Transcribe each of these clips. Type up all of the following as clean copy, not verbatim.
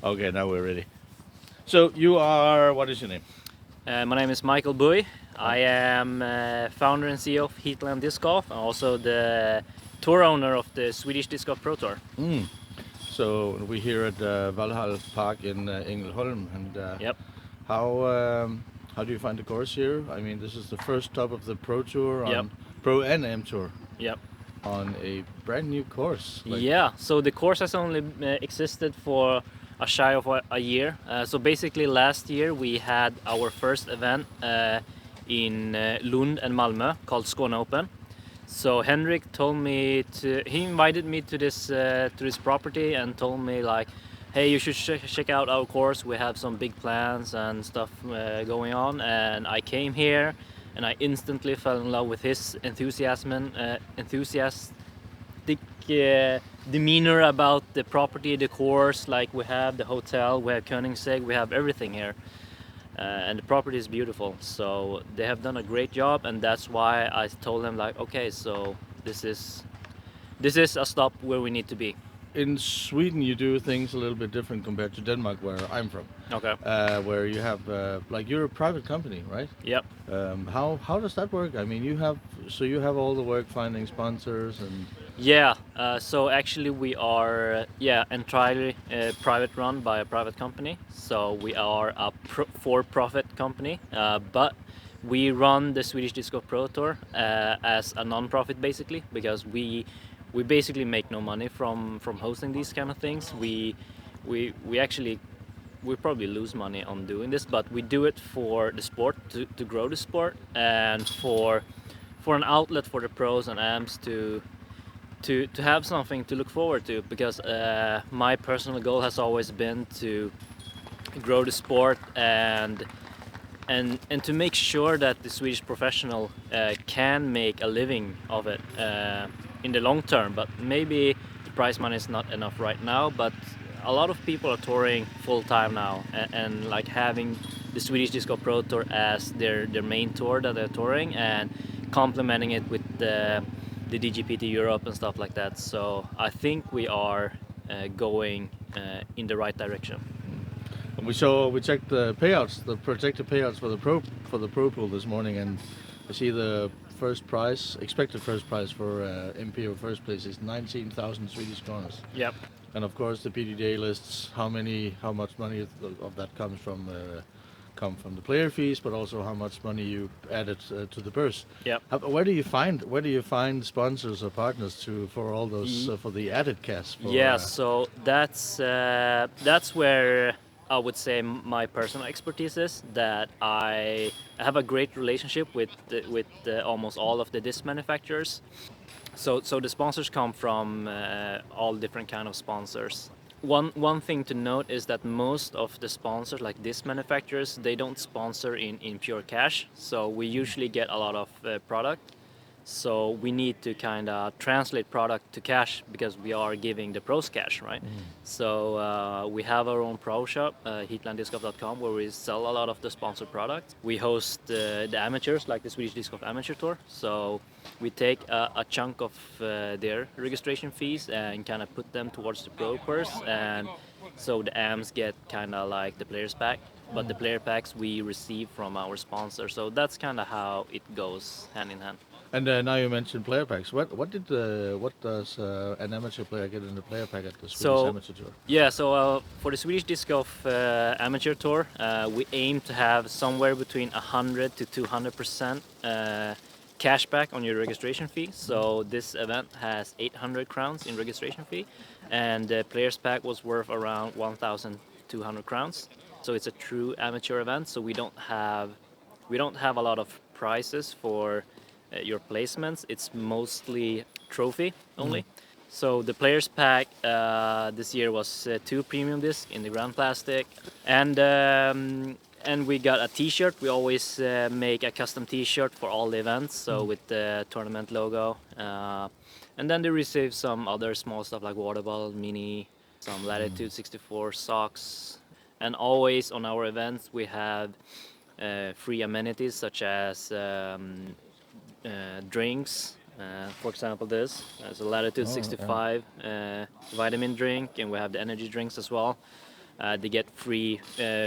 Okay, now we're ready. So you are, what is your name? My name is Michael Bui. Oh. I am founder and CEO of Heatland Disc Golf, and also the tour owner of the Swedish Discgolf Pro Tour. So we're here at Valhall Park in Ängelholm, and Yep. how do you find the course here? I mean, this is the first stop of the Pro Tour Yep. on Pro and Am Tour Yep. on a brand new course. Yeah. So the course has only existed for a shy of a year. So basically, last year we had our first event in Lund and Malmö called Skåne Open. So Henrik told me he invited me to this property and told me like, hey, you should check out our course. We have some big plans and stuff going on. And I came here, and I instantly fell in love with his enthusiastic demeanor about the property, the course. Like we have the hotel, we have Koenigsegg, we have everything here. And the property is beautiful, so they have done a great job, and that's why I told them like, okay, so this is a stop where we need to be. In Sweden, you do things a little bit different compared to Denmark, where I'm from. Okay. Where you have like you're a private company, right? Yep. How does that work? I mean, you have all the work finding sponsors and. Yeah. So actually, we are entirely private run by a private company. So we are a for-profit company, but we run the Swedish Discgolf Pro Tour as a non-profit basically, because we basically make no money from hosting these kind of things. We actually we probably lose money on doing this, but we do it for the sport, to grow the sport, and for an outlet for the pros and amps to have something to look forward to, because my personal goal has always been to grow the sport and to make sure that the Swedish professional can make a living of it in the long term. But maybe the prize money is not enough right now, but a lot of people are touring full time now, and like having the Swedish Discgolf Pro Tour as their main tour that they're touring, and complementing it with the DGPT Europe and stuff like that. So I think we are going in the right direction. And we checked the payouts, the projected payouts for the pro pool this morning, and I see the expected first prize for MPO first place is 19,000 Swedish kronor. Yep. And of course the PDDA lists how much money of that comes from the player fees, but also how much money you added to the purse. Yep. Where do you find sponsors or partners for all those for the added cash? So that's where I would say my personal expertise is, that I have a great relationship with almost all of the disc manufacturers. So the sponsors come from all different kind of sponsors. One thing to note is that most of the sponsors, like disc manufacturers, they don't sponsor in pure cash. So we usually get a lot of product. So we need to kind of translate product to cash, because we are giving the pros cash, right? So we have our own pro shop, heatlanddiscgolf.com, where we sell a lot of the sponsored products. We host the amateurs, like the Swedish Disc Golf Amateur Tour. So we take a chunk of their registration fees and kind of put them towards the pro purse, and so the AMs get kind of like the players pack, but the player packs we receive from our sponsor. So that's kind of how it goes hand in hand. And now you mentioned player packs. What does an amateur player get in the player pack at the Swedish Amateur Tour? Yeah, so for the Swedish Disc Golf Amateur Tour, we aim to have somewhere between 100 to 200% cash back on your registration fee. So this event has 800 crowns in registration fee, and the players pack was worth around 1,200 crowns. So it's a true amateur event. So we don't have a lot of prizes for your placements. It's mostly trophy only. So the players pack this year was 2 premium discs in the ground plastic, and we got a T-shirt. We always make a custom T-shirt for all the events, so with the tournament logo. And then they receive some other small stuff like water bottle, mini, some Latitude 64 socks, and always on our events we have free amenities such as drinks. For example, this is a Latitude 65 vitamin drink, and we have the energy drinks as well. They get free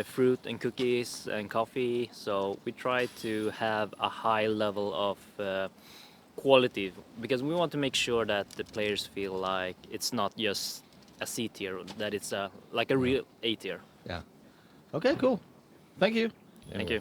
fruit and cookies and coffee. So we try to have a high level of quality because we want to make sure that the players feel like it's not just a C tier, that it's like a real A tier. Yeah. Okay, cool. Thank you. Thank you.